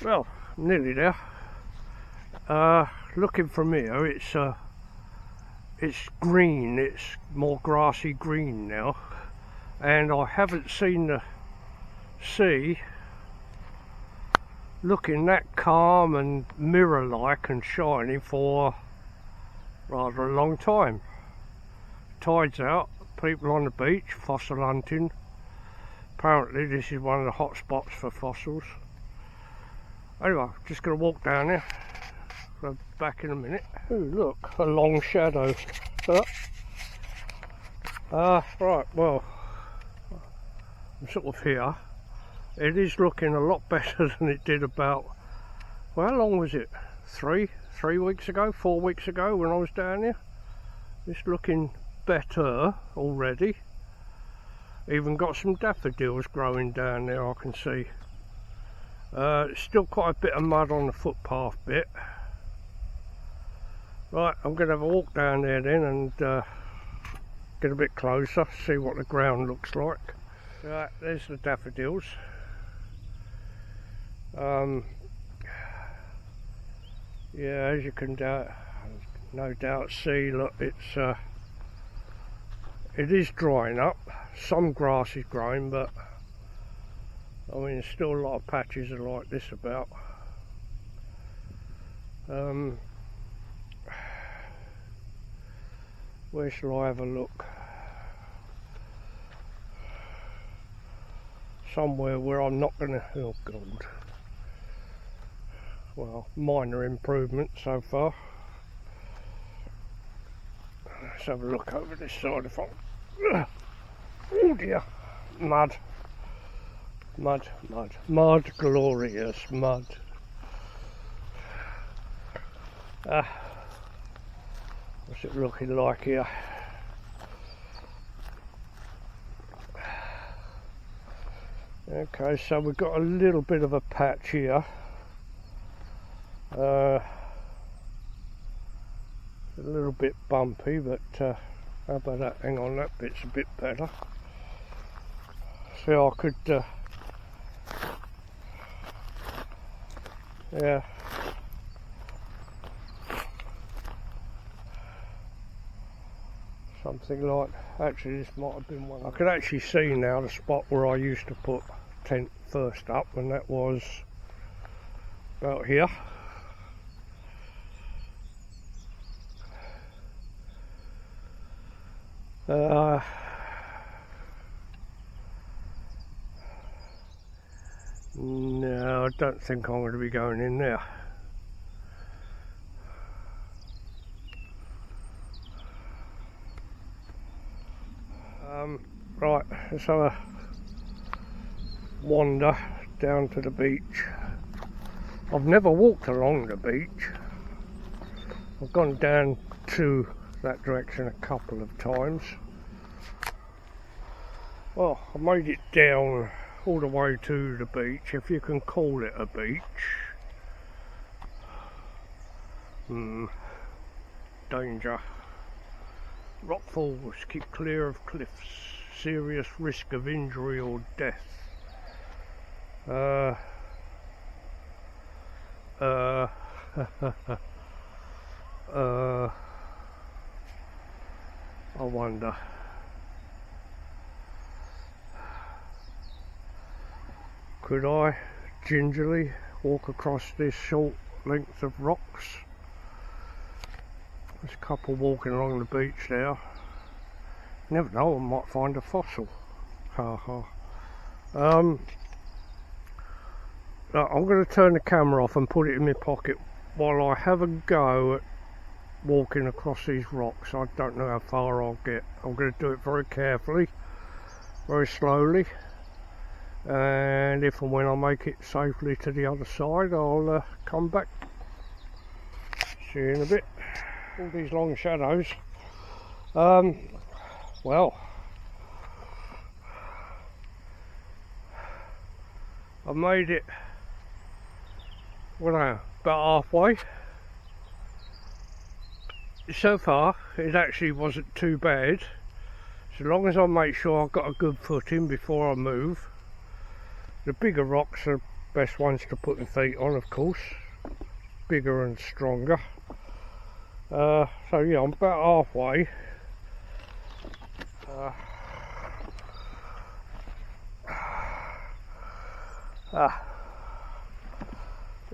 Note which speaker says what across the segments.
Speaker 1: Well, nearly there. Looking from here, it's green. It's more grassy green now, and I haven't seen the sea looking that calm and mirror-like and shiny for rather a long time. Tide's out, people on the beach, fossil hunting. Apparently this is one of the hot spots for fossils. Anyway, just going to walk down there. I'll be back in a minute. Oh look, a long shadow. Right, well, I'm sort of here. It is looking a lot better than it did about, well, how long was it? 3 weeks ago, 4 weeks ago when I was down here. It's looking better already. Even got some daffodils growing down there, I can see. Still quite a bit of mud on the footpath bit. Right, I'm going to have a walk down there then and get a bit closer, see what the ground looks like. Right, there's the daffodils. Yeah, as you can no doubt see, look, it is drying up. Some grass is growing, but I mean there's still a lot of patches are like this about. Where shall I have a look? Somewhere where I'm not gonna, oh god. Well, minor improvement so far. Let's have a look over this side if I... Oh dear, mud, glorious mud. What's it looking like here? Okay, so we've got a little bit of a patch here. A little bit bumpy, but how about that? Hang on, that bit's a bit better. So I could, yeah. Something like, actually this might have been one. I can actually see now the spot where I used to put tent first up, and that was about here. No, I don't think I'm going to be going in there. Right, let's have a wander down to the beach. I've never walked along the beach. I've gone down to that direction a couple of times. Well, I made it down all the way to the beach, if you can call it a beach. Danger. Rock falls, keep clear of cliffs, serious risk of injury or death. I wonder. Could I gingerly walk across this short length of rocks? There's a couple walking along the beach there. Never know, I might find a fossil. Ha ha. I'm going to turn the camera off and put it in my pocket while I have a go at walking across these rocks. I don't know how far I'll get. I'm going to do it very carefully, very slowly, and if and when I make it safely to the other side, I'll come back. See you in a bit. All these long shadows. Well, I've made it, well, about halfway. So far it actually wasn't too bad, so long as I make sure I've got a good footing before I move. The bigger rocks are Best ones to put your feet on, of course. Bigger and stronger. So yeah, I'm about halfway.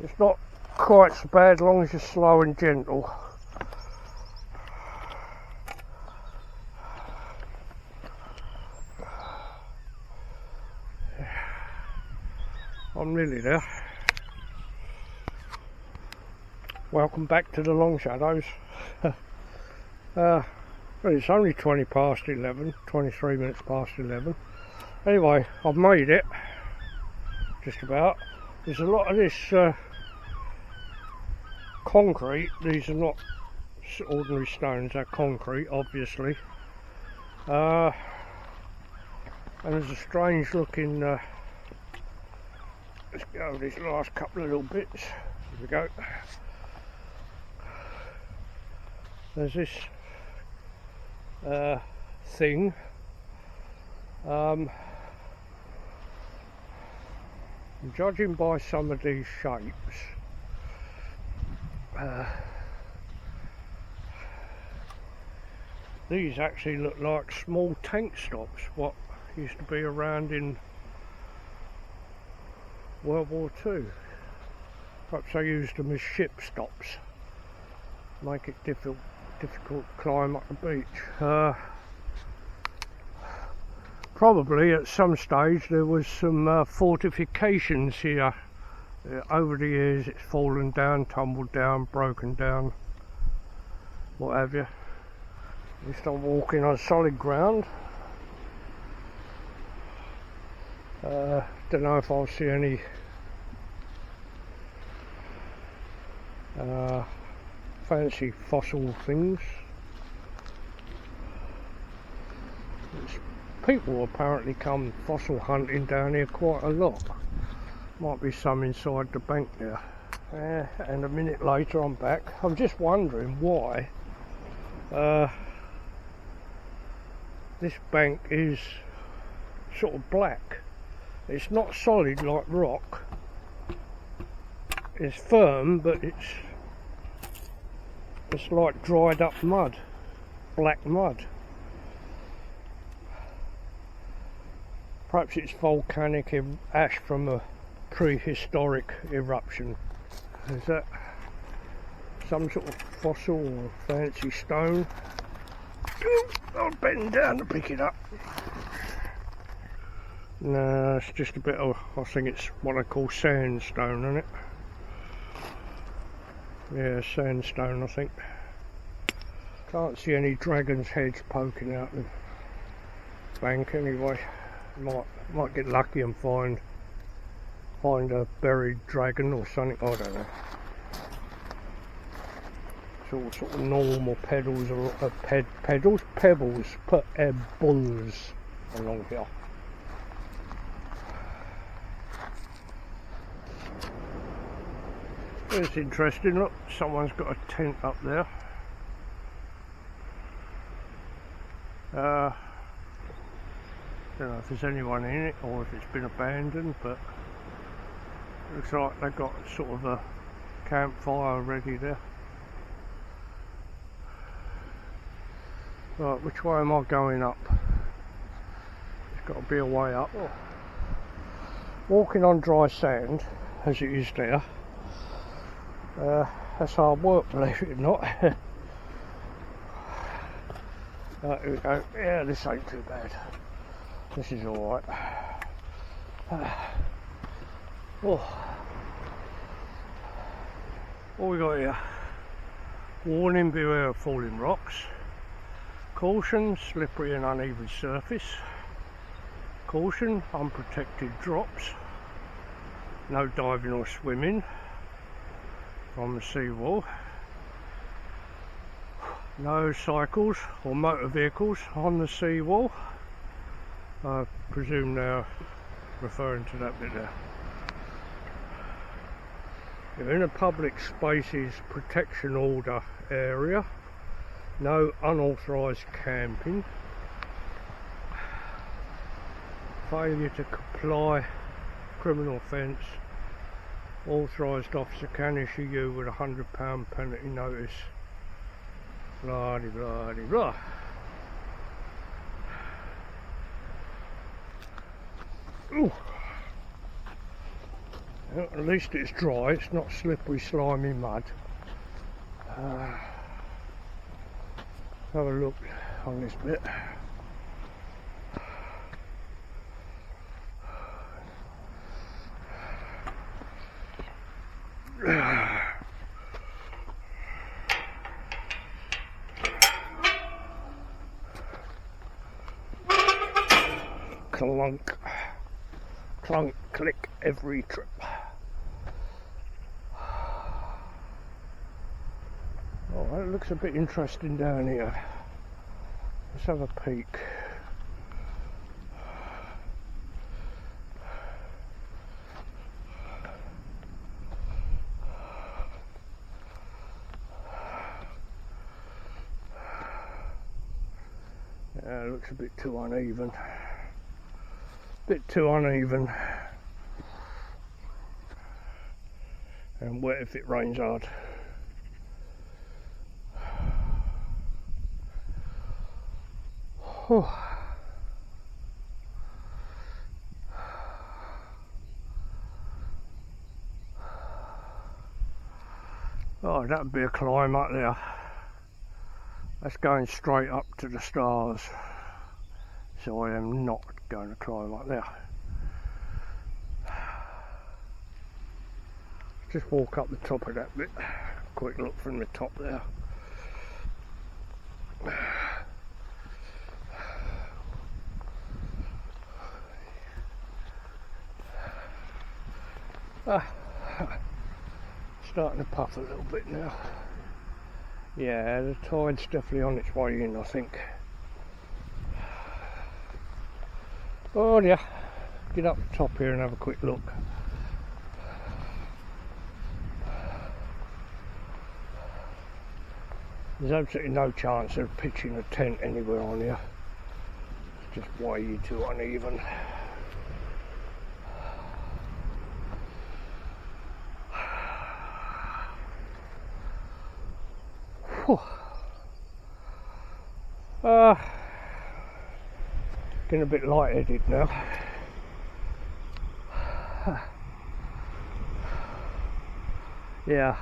Speaker 1: It's not quite so bad as long as you're slow and gentle. I'm nearly there. Welcome back to the Long Shadows. Well, it's only 20 past 11, 23 minutes past 11. Anyway, I've made it. Just about. There's a lot of this concrete. These are not ordinary stones, they're concrete, obviously. And there's a strange looking let's go with these last couple of little bits. Here we go. There's this thing. Judging by some of these shapes, these actually look like small tank stops, what used to be around in World War II. Perhaps they used them as ship stops, make it difficult to climb up the beach. Probably at some stage there was some fortifications here. Over the years it's fallen down, tumbled down, broken down, what have you. At least I'm walking on solid ground. Don't know if I'll see any fancy fossil things. People apparently come fossil hunting down here quite a lot. Might be some inside the bank there. And a minute later I'm back. I'm just wondering why this bank is sort of black. It's not solid like rock. It's firm, but it's like dried up mud, black mud. Perhaps it's volcanic ash from a prehistoric eruption. Is that some sort of fossil or fancy stone? I'm bending down to pick it up. No, it's just a bit of, I think it's what I call sandstone, isn't it? Yeah, sandstone, I think. Can't see any dragon's heads poking out the bank anyway. Might get lucky and find a buried dragon or something, I don't know. It's all sort of normal pebbles along here. It's interesting, look, someone's got a tent up there. Don't know if there's anyone in it or if it's been abandoned, but looks like they've got sort of a campfire ready there. Right, which way am I going up? There's got to be a way up. Oh. Walking on dry sand, as it is there, that's hard work, believe it or not. Right, here we go. Yeah, this ain't too bad. This is alright. Oh. What we got here? Warning, beware of falling rocks. Caution, slippery and uneven surface. Caution, unprotected drops. No diving or swimming from the seawall. No cycles or motor vehicles on the seawall. I presume they're referring to that bit there. You're in a public spaces protection order area. No unauthorised camping. Failure to comply, criminal offence. Authorised officer can issue you with £100 penalty notice. Blah de blah de blah. Ooh. Well, at least it's dry, it's not slippery, slimy mud. Have a look on this bit. Clunk, clunk, click every trip. Oh, it looks a bit interesting down here. Let's have a peek. Yeah, it looks a bit too uneven. Bit too uneven. And wet if it rains hard. Oh. Oh, that'd be a climb up there. That's going straight up to the stars. So I am not going to climb up there. Just walk up the top of that bit. Quick look from the top there. Starting to puff a little bit now. Yeah, the tide's definitely on its way in, I think. Oh yeah, get up the top here and have a quick look. There's absolutely no chance of pitching a tent anywhere on here. It's just way too uneven. Getting a bit lightheaded now. Yeah,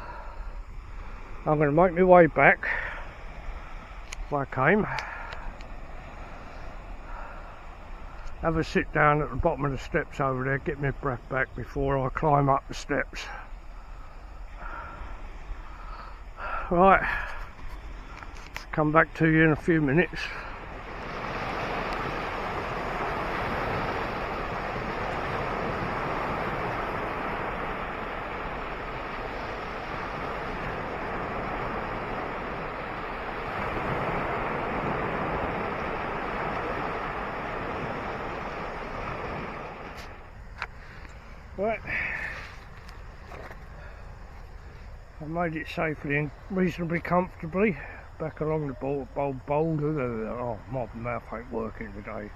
Speaker 1: I'm going to make my way back where I came. Have a sit down at the bottom of the steps over there, get my breath back before I climb up the steps. Right, come back to you in a few minutes. Right, I made it safely and reasonably comfortably back along the boulder. Oh, my mouth ain't working today.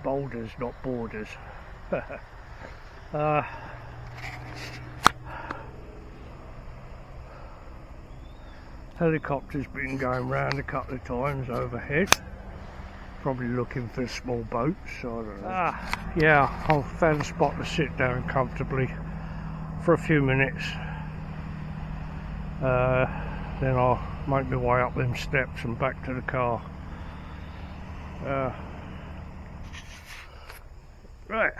Speaker 1: Boulders, not borders. Helicopter's been going round a couple of times overhead. Probably looking for small boats, I don't know. Yeah, I've found a spot to sit down comfortably for a few minutes. Then I'll make my way up them steps and back to the car. Right.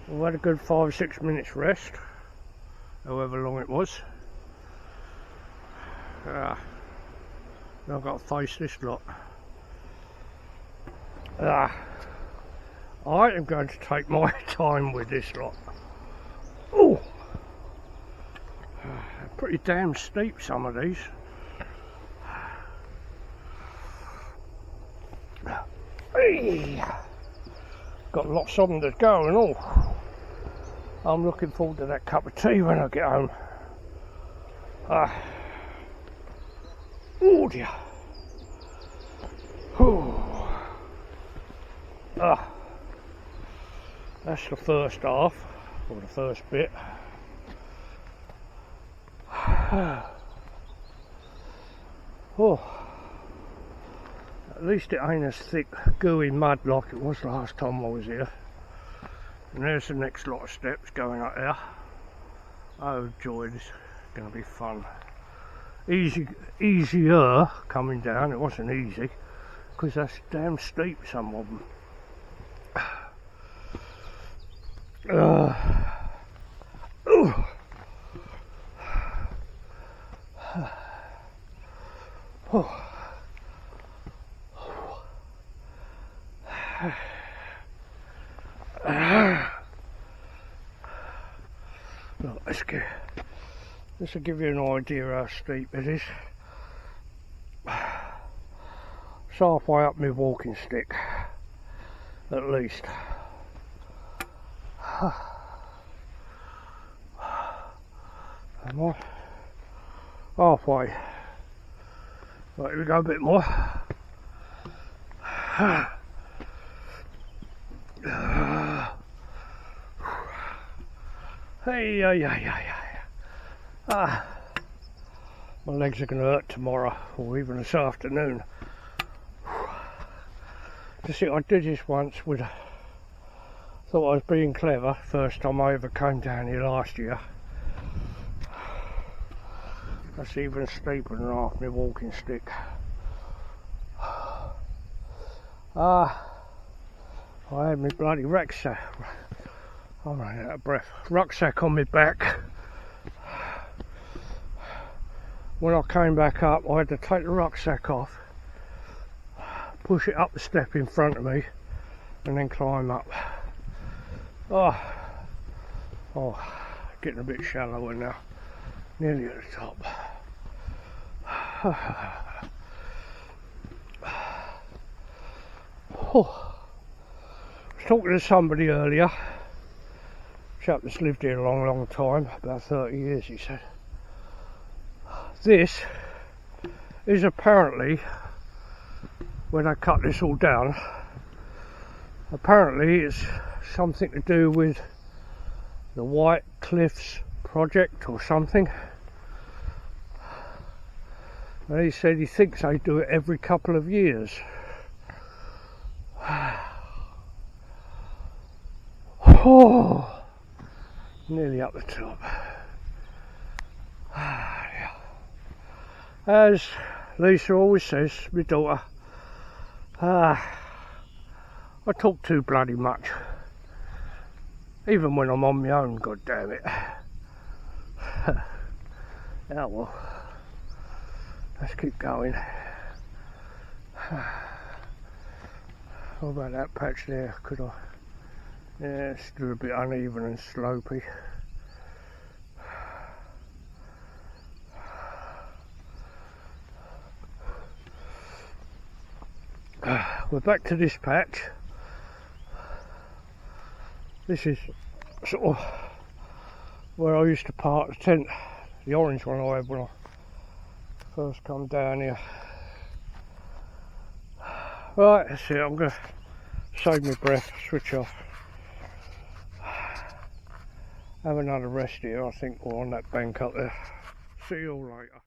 Speaker 1: We've had a good 5 or 6 minutes rest, however long it was. Now I've got to face this lot. I am going to take my time with this lot. Oh, pretty damn steep, some of these. Hey, got lots of them to go and all. I'm looking forward to that cup of tea when I get home. Oh dear. That's the first half. for the first bit. Oh, at least it ain't as thick gooey mud like it was last time I was here. And there's the next lot of steps going up there. Oh joy, this is going to be fun. Easier coming down. It wasn't easy because that's damn steep, some of them. Look, this will give you an idea how steep it is. It's halfway up my walking stick, at least. Am I? Halfway. Right, here we go a bit more. Hey, my legs are going to hurt tomorrow, or even this afternoon. You see, I did this once with, thought I was being clever, first time I ever came down here last year. That's even steeper than half my walking stick. I had my bloody rucksack. I'm running out of breath. Rucksack on my back. When I came back up, I had to take the rucksack off, push it up the step in front of me, and then climb up. Oh, getting a bit shallower now. Nearly at the top. I was talking to somebody earlier, chap that's lived here a long time, about 30 years he said. This is apparently, when I cut this all down, apparently it's something to do with the White Cliffs project or something. And he said he thinks they do it every couple of years. Oh, nearly up the top. As Lisa always says, my daughter, I talk too bloody much. Even when I'm on my own, god damn it. Oh well. Let's keep going. What about that patch there? Could I? Yeah, it's still a bit uneven and slopey. We're back to this patch. This is sort of where I used to park the tent, the orange one I had when I first come down here. Right, that's it. I'm going to save my breath, switch off, have another rest here I think, or on that bank up there. See you all later.